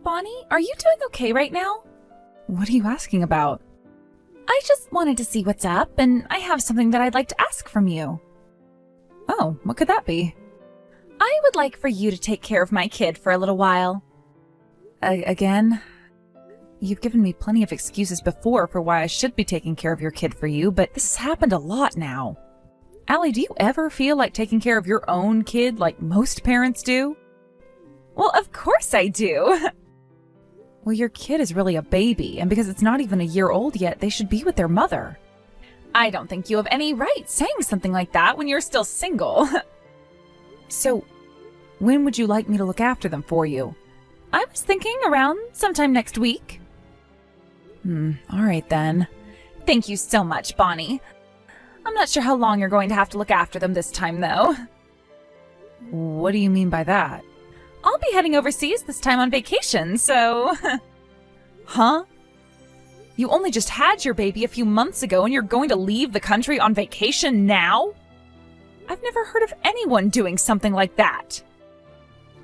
Bonnie, are you doing okay right now? What are you asking about? I just wanted to see what's up, and I have something that I'd like to ask from you. Oh, what could that be? I would like for you to take care of my kid for a little while. Again? You've given me plenty of excuses before for why I should be taking care of your kid for you, but this has happened a lot now. Allie, do you ever feel like taking care of your own kid like most parents do? Well, of course I do. Well, your kid is really a baby, and because it's not even a year old yet, they should be with their mother. I don't think you have any right saying something like that when you're still single. So, when would you like me to look after them for you? I was thinking around sometime next week. All right then. Thank you so much, Bonnie. I'm not sure how long you're going to have to look after them this time, though. What do you mean by that? I'll be heading overseas this time on vacation, so... Huh? You only just had your baby a few months ago and you're going to leave the country on vacation now? I've never heard of anyone doing something like that.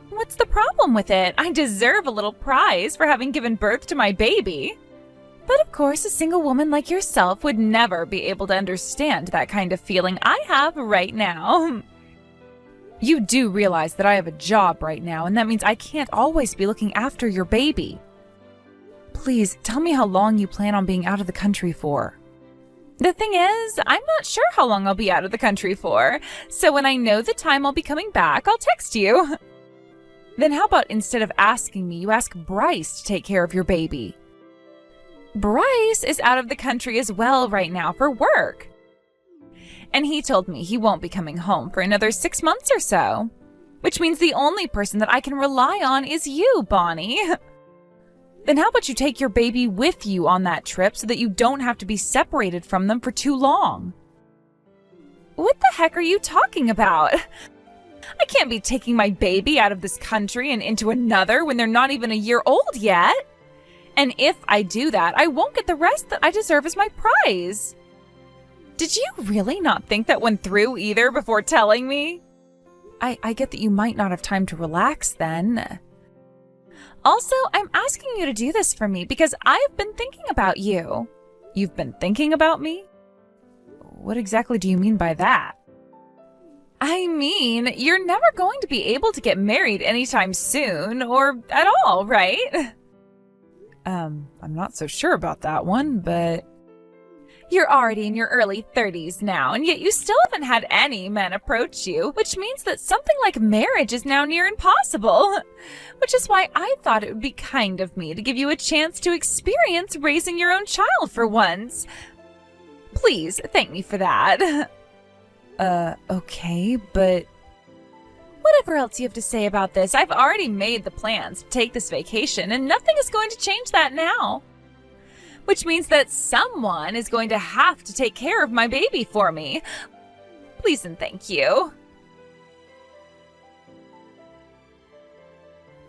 What's the problem with it? I deserve a little prize for having given birth to my baby. But of course, a single woman like yourself would never be able to understand that kind of feeling I have right now. You do realize that I have a job right now, and that means I can't always be looking after your baby. Please, tell me how long you plan on being out of the country for. The thing is, I'm not sure how long I'll be out of the country for, so when I know the time I'll be coming back, I'll text you. Then how about instead of asking me, you ask Bryce to take care of your baby? Bryce is out of the country as well right now for work. And he told me he won't be coming home for another 6 months or so. Which means the only person that I can rely on is you, Bonnie. Then how about you take your baby with you on that trip so that you don't have to be separated from them for too long? What the heck are you talking about? I can't be taking my baby out of this country and into another when they're not even a year old yet. And if I do that, I won't get the rest that I deserve as my prize. Did you really not think that one through either before telling me? I get that you might not have time to relax then. Also, I'm asking you to do this for me because I've been thinking about you. You've been thinking about me? What exactly do you mean by that? I mean, you're never going to be able to get married anytime soon, or at all, right? I'm not so sure about that one, but... You're already in your early 30s now, and yet you still haven't had any men approach you, which means that something like marriage is now near impossible. Which is why I thought it would be kind of me to give you a chance to experience raising your own child for once. Please, thank me for that. Okay, but... Whatever else you have to say about this, I've already made the plans to take this vacation, and nothing is going to change that now. Which means that someone is going to have to take care of my baby for me. Please and thank you.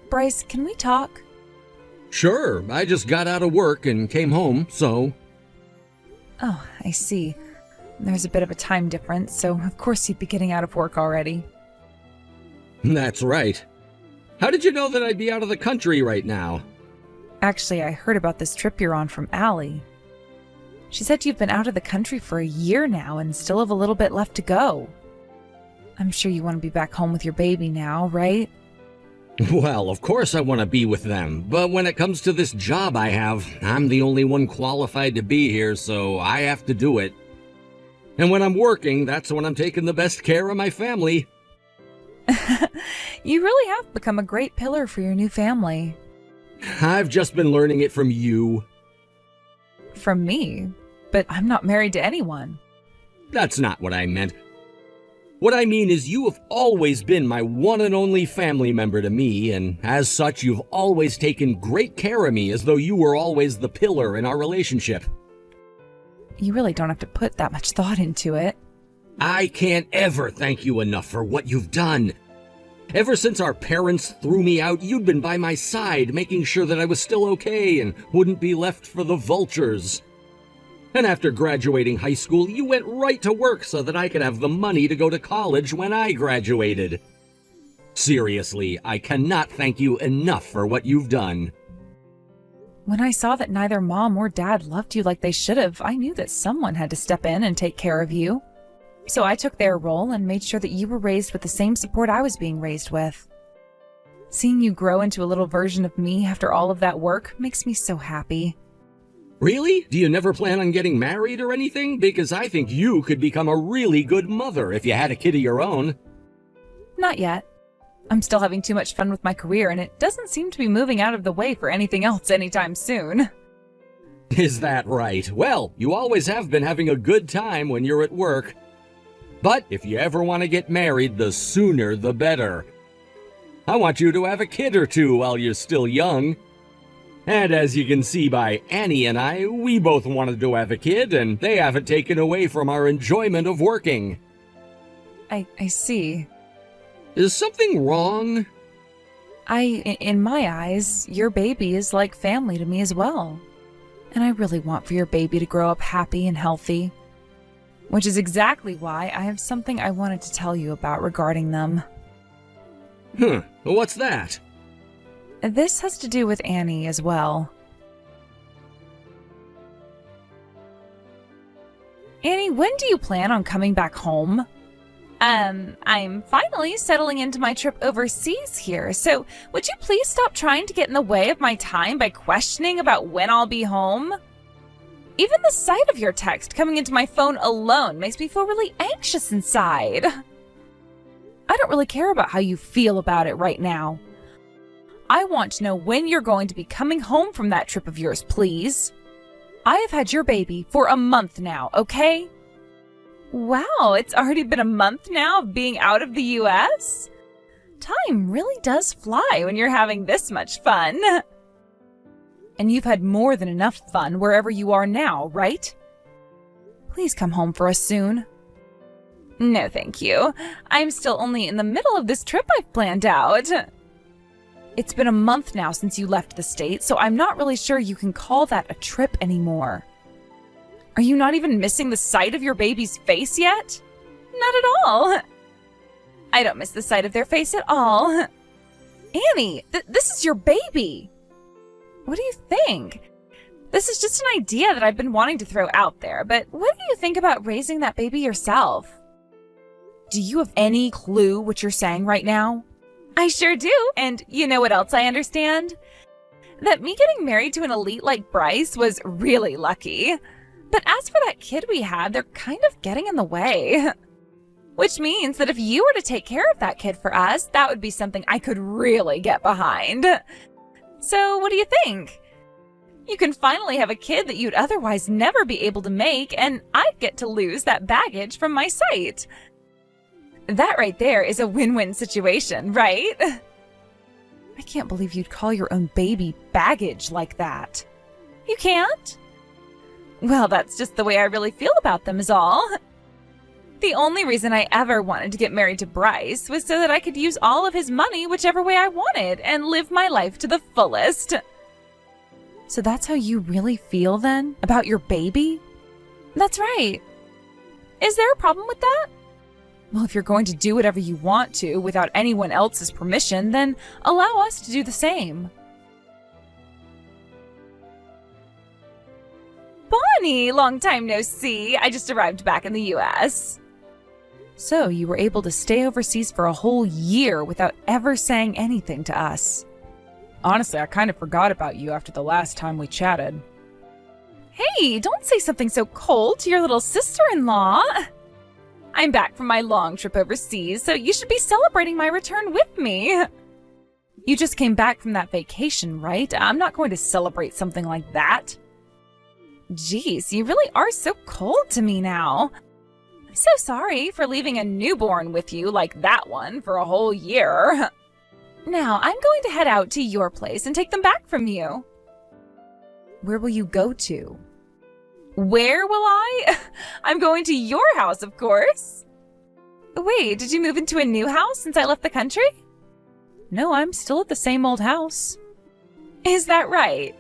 Bryce, can we talk? Sure, I just got out of work and came home, so... Oh, I see. There's a bit of a time difference, so of course you'd be getting out of work already. That's right. How did you know that I'd be out of the country right now? Actually, I heard about this trip you're on from Allie. She said you've been out of the country for a year now and still have a little bit left to go. I'm sure you want to be back home with your baby now, right? Well, of course I want to be with them, but when it comes to this job I have, I'm the only one qualified to be here, so I have to do it. And when I'm working, that's when I'm taking the best care of my family. You really have become a great pillar for your new family. I've just been learning it from you. From me? But I'm not married to anyone. That's not what I meant. What I mean is you have always been my one and only family member to me, and as such you've always taken great care of me as though you were always the pillar in our relationship. You really don't have to put that much thought into it. I can't ever thank you enough for what you've done. Ever since our parents threw me out, you'd been by my side, making sure that I was still okay and wouldn't be left for the vultures. And after graduating high school, you went right to work so that I could have the money to go to college when I graduated. Seriously, I cannot thank you enough for what you've done. When I saw that neither Mom or Dad loved you like they should have, I knew that someone had to step in and take care of you. So I took their role and made sure that you were raised with the same support I was being raised with. Seeing you grow into a little version of me after all of that work makes me so happy. Really? Do you never plan on getting married or anything? Because I think you could become a really good mother if you had a kid of your own. Not yet. I'm still having too much fun with my career, and it doesn't seem to be moving out of the way for anything else anytime soon. Is that right? Well, you always have been having a good time when you're at work. But if you ever want to get married, the sooner the better. I want you to have a kid or two while you're still young. And as you can see by Annie and I, we both wanted to have a kid, and they haven't taken away from our enjoyment of working. I see. Is something wrong? In my eyes, your baby is like family to me as well. And I really want for your baby to grow up happy and healthy. Which is exactly why I have something I wanted to tell you about regarding them. What's that? This has to do with Annie as well. Annie, when do you plan on coming back home? I'm finally settling into my trip overseas here, so would you please stop trying to get in the way of my time by questioning about when I'll be home? Even the sight of your text coming into my phone alone makes me feel really anxious inside. I don't really care about how you feel about it right now. I want to know when you're going to be coming home from that trip of yours, please. I have had your baby for a month now, okay? Wow, it's already been a month now of being out of the US? Time really does fly when you're having this much fun. And you've had more than enough fun wherever you are now, right? Please come home for us soon. No, thank you. I'm still only in the middle of this trip I've planned out. It's been a month now since you left the state, so I'm not really sure you can call that a trip anymore. Are you not even missing the sight of your baby's face yet? Not at all. I don't miss the sight of their face at all. Annie, this is your baby. What do you think? This is just an idea that I've been wanting to throw out there, but what do you think about raising that baby yourself? Do you have any clue what you're saying right now? I sure do, and you know what else I understand? That me getting married to an elite like Bryce was really lucky. But as for that kid we had, they're kind of getting in the way. Which means that if you were to take care of that kid for us, that would be something I could really get behind. So what do you think? You can finally have a kid that you'd otherwise never be able to make, and I'd get to lose that baggage from my sight. That right there is a win-win situation, right? I can't believe you'd call your own baby baggage like that. You can't? Well, that's just the way I really feel about them is all. The only reason I ever wanted to get married to Bryce was so that I could use all of his money whichever way I wanted and live my life to the fullest. So that's how you really feel then? About your baby? That's right. Is there a problem with that? Well, if you're going to do whatever you want to without anyone else's permission, then allow us to do the same. Bonnie, long time no see. I just arrived back in the US. So you were able to stay overseas for a whole year without ever saying anything to us. Honestly, I kind of forgot about you after the last time we chatted. Hey, don't say something so cold to your little sister-in-law. I'm back from my long trip overseas, so you should be celebrating my return with me. You just came back from that vacation, right? I'm not going to celebrate something like that. Jeez, you really are so cold to me now. So sorry for leaving a newborn with you like that one for a whole year. Now, I'm going to head out to your place and take them back from you. Where will you go to? Where will I? I'm going to your house, of course. Wait, did you move into a new house since I left the country? No, I'm still at the same old house. Is that right?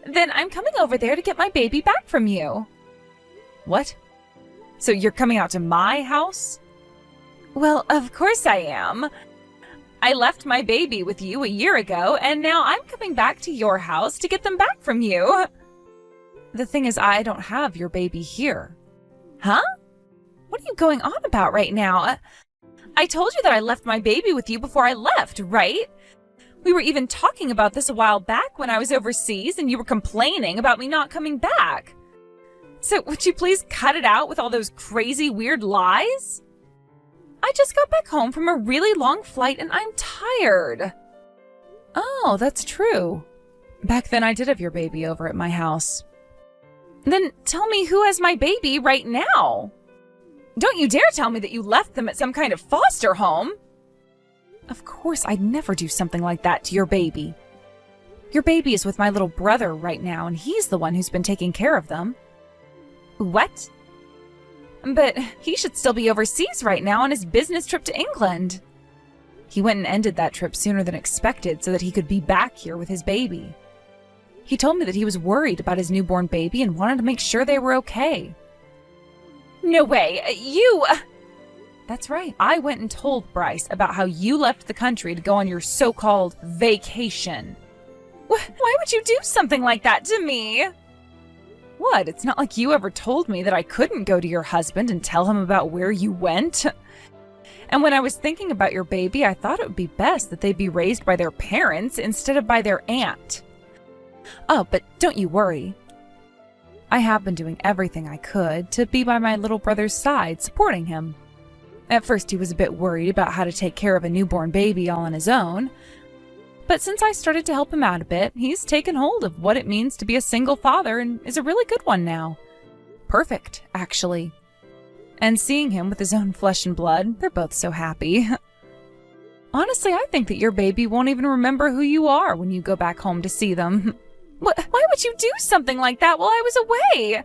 Then I'm coming over there to get my baby back from you. What? So you're coming out to my house? Well, of course I am. I left my baby with you a year ago, and now I'm coming back to your house to get them back from you. The thing is, I don't have your baby here. Huh? What are you going on about right now? I told you that I left my baby with you before I left, right? We were even talking about this a while back when I was overseas and you were complaining about me not coming back. So would you please cut it out with all those crazy weird lies? I just got back home from a really long flight and I'm tired. Oh, that's true. Back then I did have your baby over at my house. Then tell me who has my baby right now. Don't you dare tell me that you left them at some kind of foster home. Of course, I'd never do something like that to your baby. Your baby is with my little brother right now, and he's the one who's been taking care of them. What? But he should still be overseas right now on his business trip to England. He went and ended that trip sooner than expected so that he could be back here with his baby. He told me that he was worried about his newborn baby and wanted to make sure they were okay. No way, you... That's right. I went and told Bryce about how you left the country to go on your so-called vacation. Why would you do something like that to me? What? It's not like you ever told me that I couldn't go to your husband and tell him about where you went. And when I was thinking about your baby, I thought it would be best that they be raised by their parents instead of by their aunt. Oh, but don't you worry. I have been doing everything I could to be by my little brother's side, supporting him. At first, he was a bit worried about how to take care of a newborn baby all on his own. But since I started to help him out a bit, he's taken hold of what it means to be a single father and is a really good one now. Perfect, actually. And seeing him with his own flesh and blood, they're both so happy. Honestly, I think that your baby won't even remember who you are when you go back home to see them. Why would you do something like that while I was away?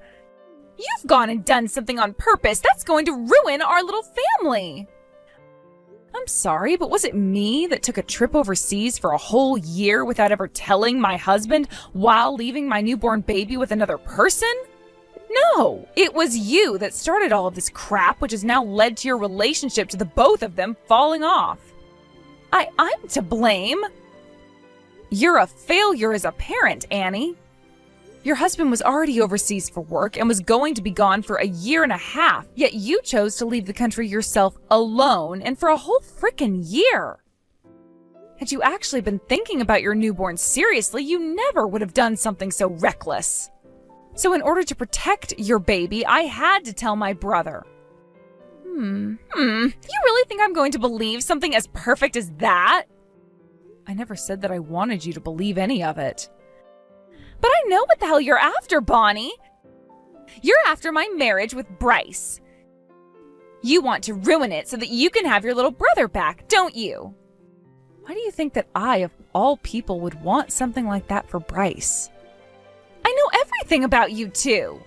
You've gone and done something on purpose. That's going to ruin our little family. I'm sorry, but was it me that took a trip overseas for a whole year without ever telling my husband while leaving my newborn baby with another person? No, it was you that started all of this crap, which has now led to your relationship to the both of them falling off. I'm to blame. You're a failure as a parent, Annie. Your husband was already overseas for work and was going to be gone for a year and a half, yet you chose to leave the country yourself alone and for a whole frickin' year. Had you actually been thinking about your newborn seriously, you never would have done something so reckless. So in order to protect your baby, I had to tell my brother. You really think I'm going to believe something as perfect as that? I never said that I wanted you to believe any of it. But I know what the hell you're after, Bonnie. You're after my marriage with Bryce. You want to ruin it so that you can have your little brother back, don't you? Why do you think that I, of all people, would want something like that for Bryce? I know everything about you two.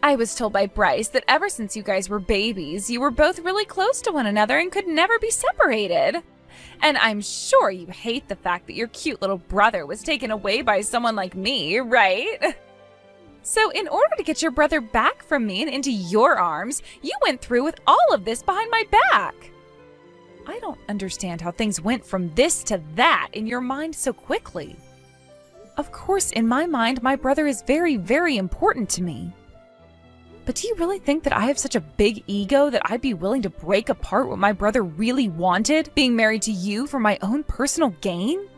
I was told by Bryce that ever since you guys were babies, you were both really close to one another and could never be separated. And I'm sure you hate the fact that your cute little brother was taken away by someone like me, right? So in order to get your brother back from me and into your arms, you went through with all of this behind my back. I don't understand how things went from this to that in your mind so quickly. Of course, in my mind, my brother is very, very important to me. But do you really think that I have such a big ego that I'd be willing to break apart what my brother really wanted, being married to you for my own personal gain?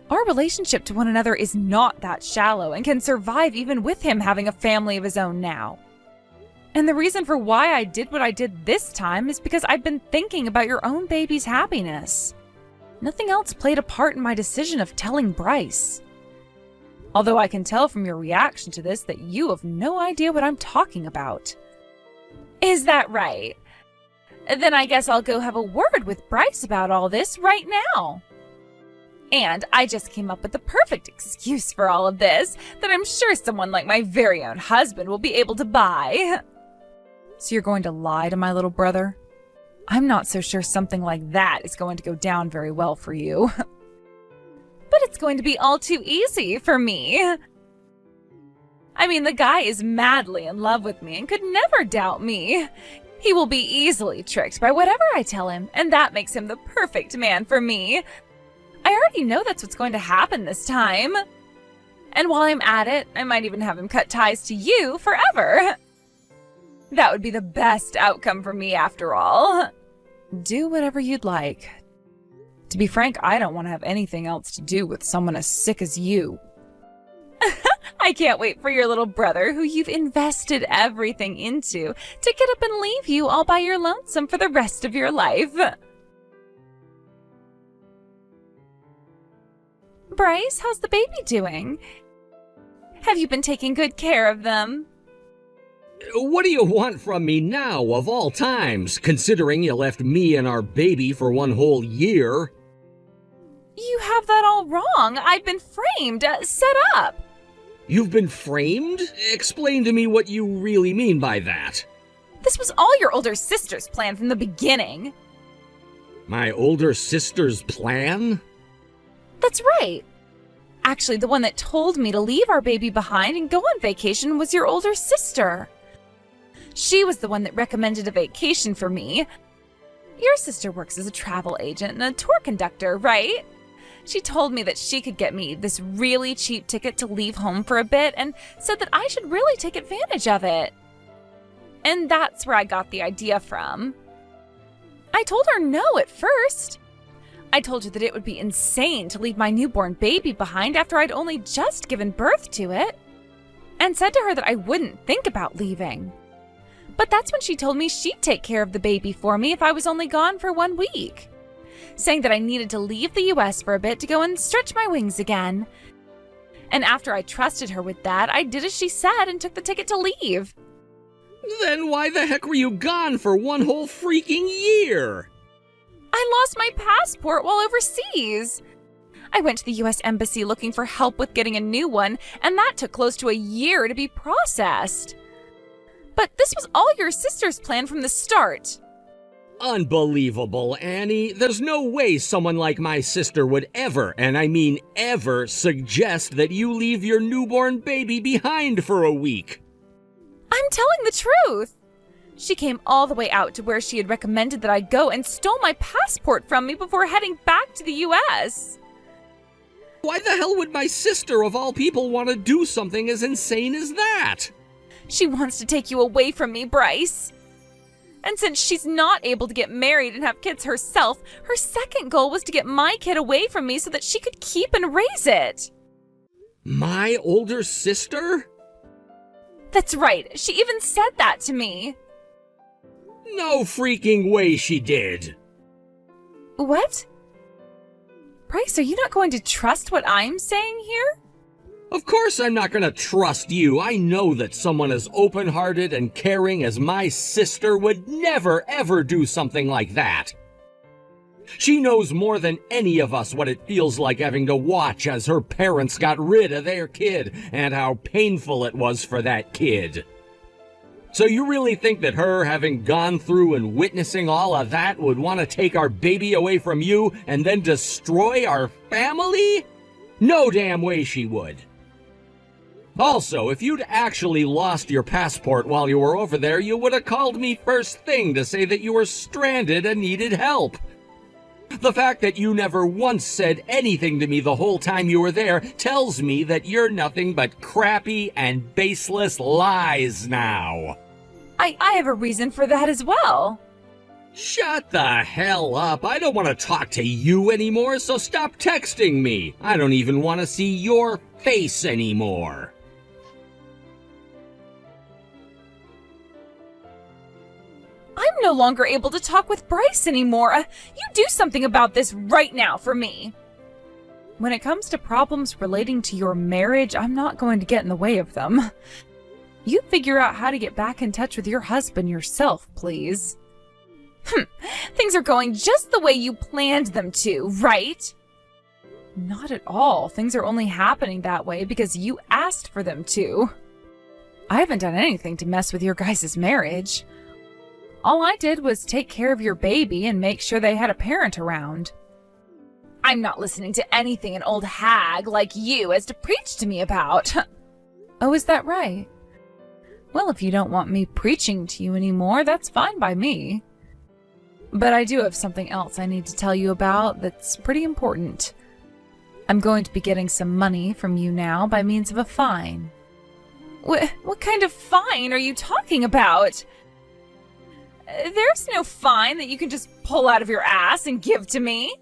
Our relationship to one another is not that shallow and can survive even with him having a family of his own now. And the reason for why I did what I did this time is because I've been thinking about your own baby's happiness. Nothing else played a part in my decision of telling Bryce. Although I can tell from your reaction to this that you have no idea what I'm talking about. Is that right? Then I guess I'll go have a word with Bryce about all this right now. And I just came up with the perfect excuse for all of this that I'm sure someone like my very own husband will be able to buy. So you're going to lie to my little brother? I'm not so sure something like that is going to go down very well for you. But it's going to be all too easy for me. I mean, the guy is madly in love with me and could never doubt me. He will be easily tricked by whatever I tell him, and that makes him the perfect man for me. I already know that's what's going to happen this time. And while I'm at it, I might even have him cut ties to you forever. That would be the best outcome for me after all. Do whatever you'd like. To be frank, I don't want to have anything else to do with someone as sick as you. I can't wait for your little brother, who you've invested everything into, to get up and leave you all by your lonesome for the rest of your life. Bryce, how's the baby doing? Have you been taking good care of them? What do you want from me now, of all times, considering you left me and our baby for one whole year? You have that all wrong. I've been framed, set up. You've been framed? Explain to me what you really mean by that. This was all your older sister's plan from the beginning. My older sister's plan? That's right. Actually, the one that told me to leave our baby behind and go on vacation was your older sister. She was the one that recommended a vacation for me. Your sister works as a travel agent and a tour conductor, right? She told me that she could get me this really cheap ticket to leave home for a bit and said that I should really take advantage of it. And that's where I got the idea from. I told her no at first. I told her that it would be insane to leave my newborn baby behind after I'd only just given birth to it, and said to her that I wouldn't think about leaving. But that's when she told me she'd take care of the baby for me if I was only gone for 1 week, saying that I needed to leave the US for a bit to go and stretch my wings again. And after I trusted her with that, I did as she said and took the ticket to leave. Then why the heck were you gone for one whole freaking year? I lost my passport while overseas. I went to the US Embassy looking for help with getting a new one, and that took close to a year to be processed. But this was all your sister's plan from the start. Unbelievable, Annie. There's no way someone like my sister would ever, and I mean ever, suggest that you leave your newborn baby behind for a week. I'm telling the truth. She came all the way out to where she had recommended that I go and stole my passport from me before heading back to the US. Why the hell would my sister, of all people, want to do something as insane as that? She wants to take you away from me, Bryce. And since she's not able to get married and have kids herself, her second goal was to get my kid away from me so that she could keep and raise it. My older sister? That's right. She even said that to me. No freaking way she did. What? Bryce, are you not going to trust what I'm saying here? Of course I'm not gonna trust you. I know that someone as open-hearted and caring as my sister would never ever do something like that. She knows more than any of us what it feels like having to watch as her parents got rid of their kid and how painful it was for that kid. So you really think that her having gone through and witnessing all of that would want to take our baby away from you and then destroy our family? No damn way she would. Also, if you'd actually lost your passport while you were over there, you would have called me first thing to say that you were stranded and needed help. The fact that you never once said anything to me the whole time you were there tells me that you're nothing but crappy and baseless lies now. I have a reason for that as well. Shut the hell up. I don't want to talk to you anymore, so stop texting me. I don't even want to see your face anymore. I'm no longer able to talk with Bryce anymore. You do something about this right now for me. When it comes to problems relating to your marriage, I'm not going to get in the way of them. You figure out how to get back in touch with your husband yourself, please. Things are going just the way you planned them to, right? Not at all. Things are only happening that way because you asked for them to. I haven't done anything to mess with your guys' marriage. All I did was take care of your baby and make sure they had a parent around. I'm not listening to anything an old hag like you has to preach to me about. Oh, is that right? Well, if you don't want me preaching to you anymore, that's fine by me. But I do have something else I need to tell you about that's pretty important. I'm going to be getting some money from you now by means of a fine. What kind of fine are you talking about? There's no fine that you can just pull out of your ass and give to me.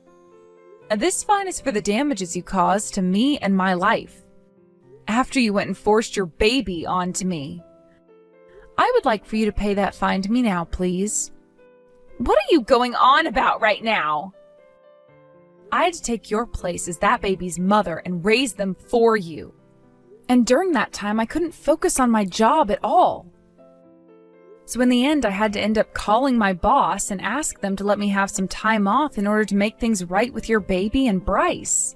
This fine is for the damages you caused to me and my life. After you went and forced your baby onto me. I would like for you to pay that fine to me now, please. What are you going on about right now? I had to take your place as that baby's mother and raise them for you. And during that time, I couldn't focus on my job at all. So in the end, I had to end up calling my boss and ask them to let me have some time off in order to make things right with your baby and Bryce.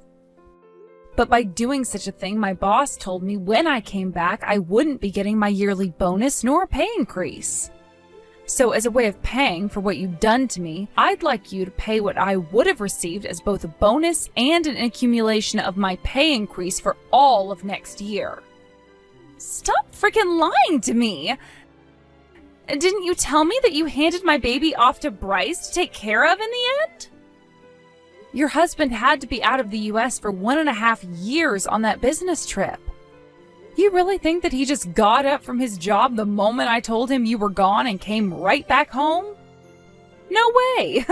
But by doing such a thing, my boss told me when I came back, I wouldn't be getting my yearly bonus nor a pay increase. So as a way of paying for what you've done to me, I'd like you to pay what I would have received as both a bonus and an accumulation of my pay increase for all of next year. Stop freaking lying to me! Didn't you tell me that you handed my baby off to Bryce to take care of in the end? Your husband had to be out of the US for 1.5 years on that business trip. You really think that he just got up from his job the moment I told him you were gone and came right back home? No way!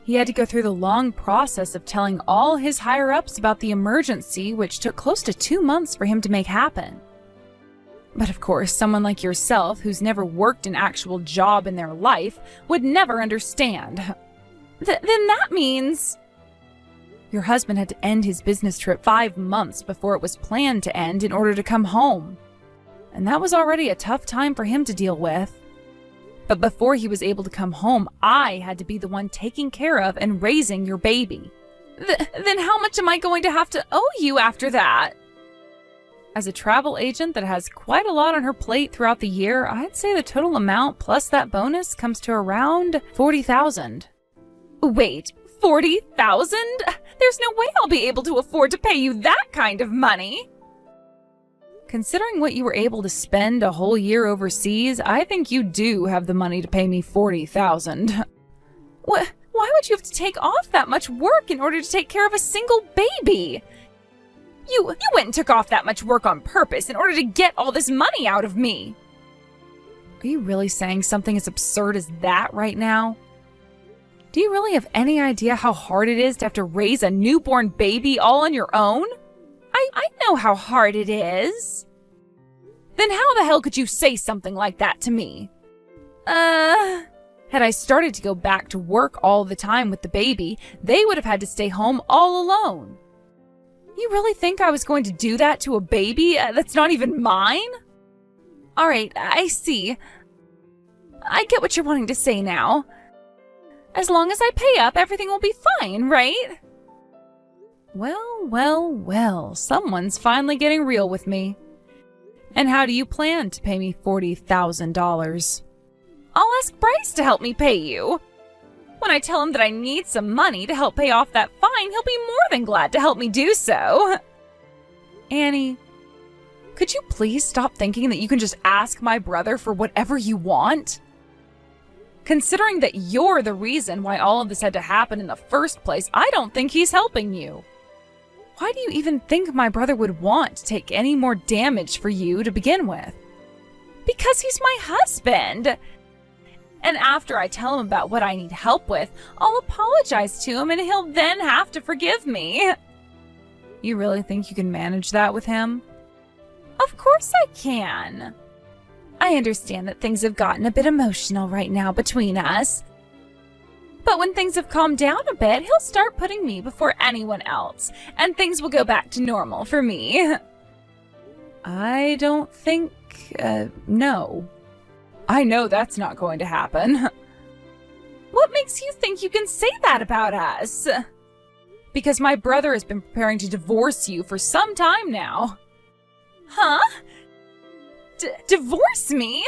He had to go through the long process of telling all his higher-ups about the emergency, which took close to 2 months for him to make happen. But of course, someone like yourself, who's never worked an actual job in their life, would never understand. Then that means... Your husband had to end his business trip 5 months before it was planned to end in order to come home. And that was already a tough time for him to deal with. But before he was able to come home, I had to be the one taking care of and raising your baby. Then how much am I going to have to owe you after that? As a travel agent that has quite a lot on her plate throughout the year, I'd say the total amount plus that bonus comes to around $40,000. Wait, $40,000? There's no way I'll be able to afford to pay you that kind of money. Considering what you were able to spend a whole year overseas, I think you do have the money to pay me $40,000. Why would you have to take off that much work in order to take care of a single baby? You went and took off that much work on purpose in order to get all this money out of me. Are you really saying something as absurd as that right now? Do you really have any idea how hard it is to have to raise a newborn baby all on your own? I know how hard it is. Then how the hell could you say something like that to me? Had I started to go back to work all the time with the baby, they would have had to stay home all alone. You really think I was going to do that to a baby that's not even mine? All right, I see. I get what you're wanting to say now. As long as I pay up, everything will be fine, right? Well, someone's finally getting real with me. And how do you plan to pay me $40,000? I'll ask Bryce to help me pay you. When I tell him that I need some money to help pay off that fine, he'll be more than glad to help me do so. Annie, could you please stop thinking that you can just ask my brother for whatever you want? Considering that you're the reason why all of this had to happen in the first place, I don't think he's helping you. Why do you even think my brother would want to take any more damage for you to begin with? Because he's my husband. And after I tell him about what I need help with, I'll apologize to him and he'll then have to forgive me. You really think you can manage that with him? Of course I can. I understand that things have gotten a bit emotional right now between us. But when things have calmed down a bit, he'll start putting me before anyone else, and things will go back to normal for me. I don't think, no. I know that's not going to happen. What makes you think you can say that about us? Because my brother has been preparing to divorce you for some time now. Huh? Divorce me?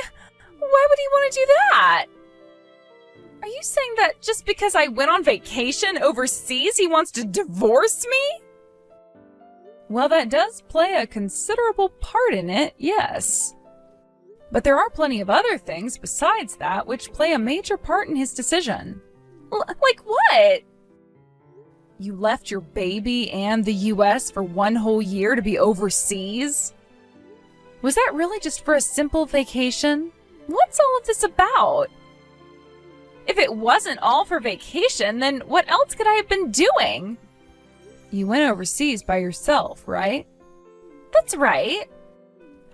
Why would he want to do that? Are you saying that just because I went on vacation overseas, he wants to divorce me? Well, that does play a considerable part in it, yes. But there are plenty of other things besides that which play a major part in his decision. Like what? You left your baby and the US for 1 whole year to be overseas? Was that really just for a simple vacation? What's all of this about? If it wasn't all for vacation, then what else could I have been doing? You went overseas by yourself, right? That's right.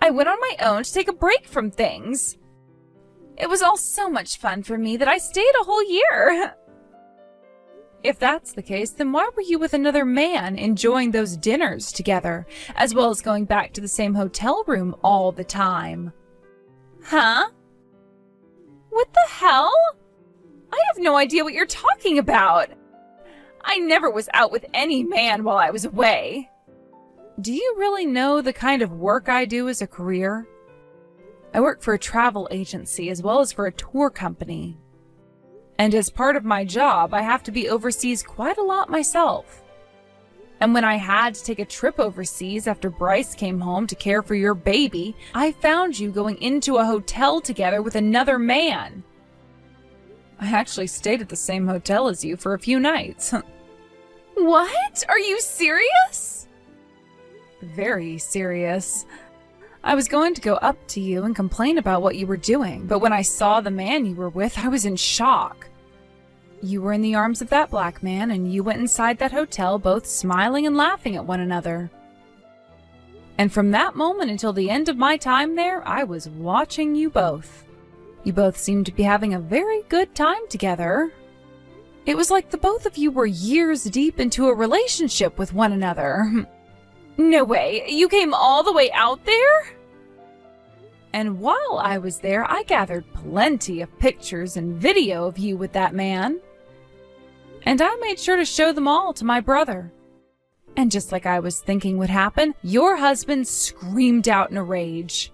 I went on my own to take a break from things. It was all so much fun for me that I stayed a whole year. If that's the case, then why were you with another man enjoying those dinners together, as well as going back to the same hotel room all the time? Huh? What the hell? I have no idea what you're talking about. I never was out with any man while I was away. Do you really know the kind of work I do as a career? I work for a travel agency as well as for a tour company. And as part of my job, I have to be overseas quite a lot myself. And when I had to take a trip overseas after Bryce came home to care for your baby, I found you going into a hotel together with another man. I actually stayed at the same hotel as you for a few nights. What? Are you serious? Very serious. I was going to go up to you and complain about what you were doing, but when I saw the man you were with, I was in shock. You were in the arms of that black man, and you went inside that hotel both smiling and laughing at one another. And from that moment until the end of my time there, I was watching you both. You both seemed to be having a very good time together. It was like the both of you were years deep into a relationship with one another. No way. You came all the way out there? And while I was there, I gathered plenty of pictures and video of you with that man. And I made sure to show them all to my brother. And just like I was thinking would happen, your husband screamed out in a rage.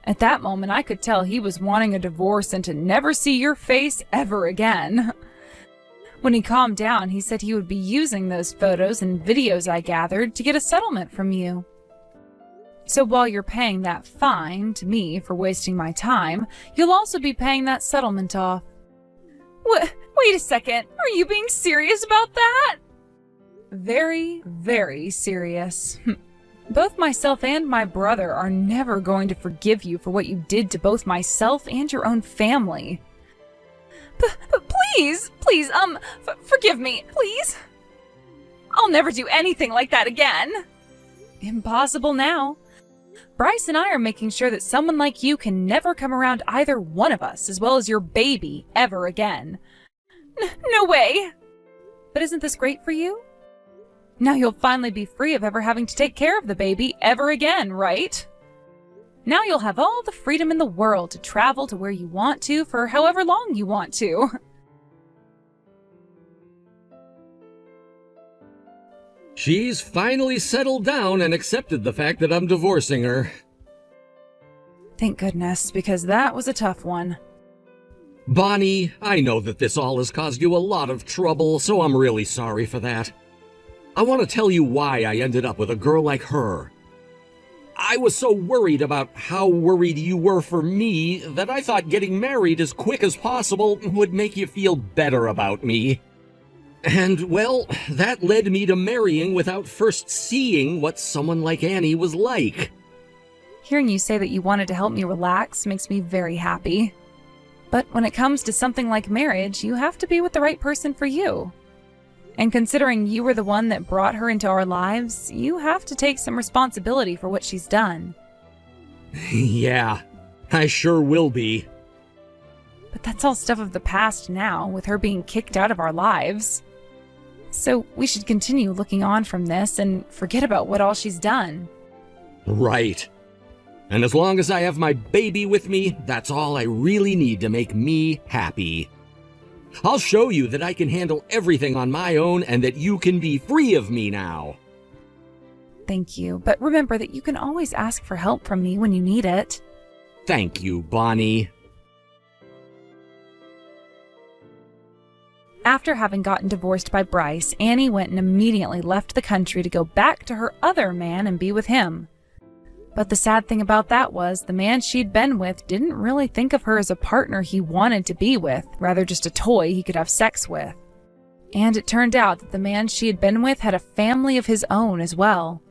At that moment, I could tell he was wanting a divorce and to never see your face ever again. When he calmed down, he said he would be using those photos and videos I gathered to get a settlement from you. So while you're paying that fine to me for wasting my time, you'll also be paying that settlement off. Wait a second. Are you being serious about that? Very, very serious. Both myself and my brother are never going to forgive you for what you did to both myself and your own family. Please, forgive me, please. I'll never do anything like that again. Impossible now. Bryce and I are making sure that someone like you can never come around either one of us, as well as your baby, ever again. No way. But isn't this great for you? Now you'll finally be free of ever having to take care of the baby ever again, right? Now you'll have all the freedom in the world to travel to where you want to for however long you want to. She's finally settled down and accepted the fact that I'm divorcing her. Thank goodness, because that was a tough one. Bonnie, I know that this all has caused you a lot of trouble, so I'm really sorry for that. I want to tell you why I ended up with a girl like her. I was so worried about how worried you were for me that I thought getting married as quick as possible would make you feel better about me. And, well, that led me to marrying without first seeing what someone like Annie was like. Hearing you say that you wanted to help me relax makes me very happy. But when it comes to something like marriage, you have to be with the right person for you. And considering you were the one that brought her into our lives, you have to take some responsibility for what she's done. Yeah, I sure will be. But that's all stuff of the past now, with her being kicked out of our lives. So we should continue looking on from this and forget about what all she's done. Right. And as long as I have my baby with me, that's all I really need to make me happy. I'll show you that I can handle everything on my own and that you can be free of me now. Thank you, but remember that you can always ask for help from me when you need it. Thank you, Bonnie. After having gotten divorced by Bryce, Annie went and immediately left the country to go back to her other man and be with him. But the sad thing about that was the man she'd been with didn't really think of her as a partner he wanted to be with, rather just a toy he could have sex with. And it turned out that the man she had been with had a family of his own as well.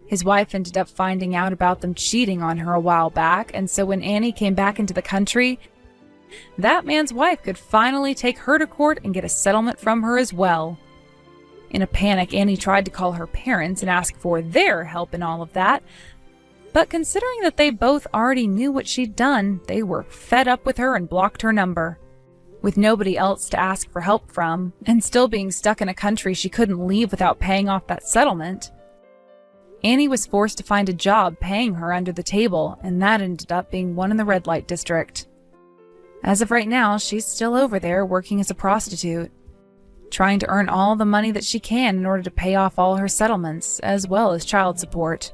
His wife ended up finding out about them cheating on her a while back, and so when Annie came back into the country, that man's wife could finally take her to court and get a settlement from her as well. In a panic, Annie tried to call her parents and ask for their help in all of that, but considering that they both already knew what she'd done, they were fed up with her and blocked her number. With nobody else to ask for help from, and still being stuck in a country she couldn't leave without paying off that settlement, Annie was forced to find a job paying her under the table, and that ended up being one in the red light district. As of right now, she's still over there working as a prostitute, trying to earn all the money that she can in order to pay off all her settlements, as well as child support.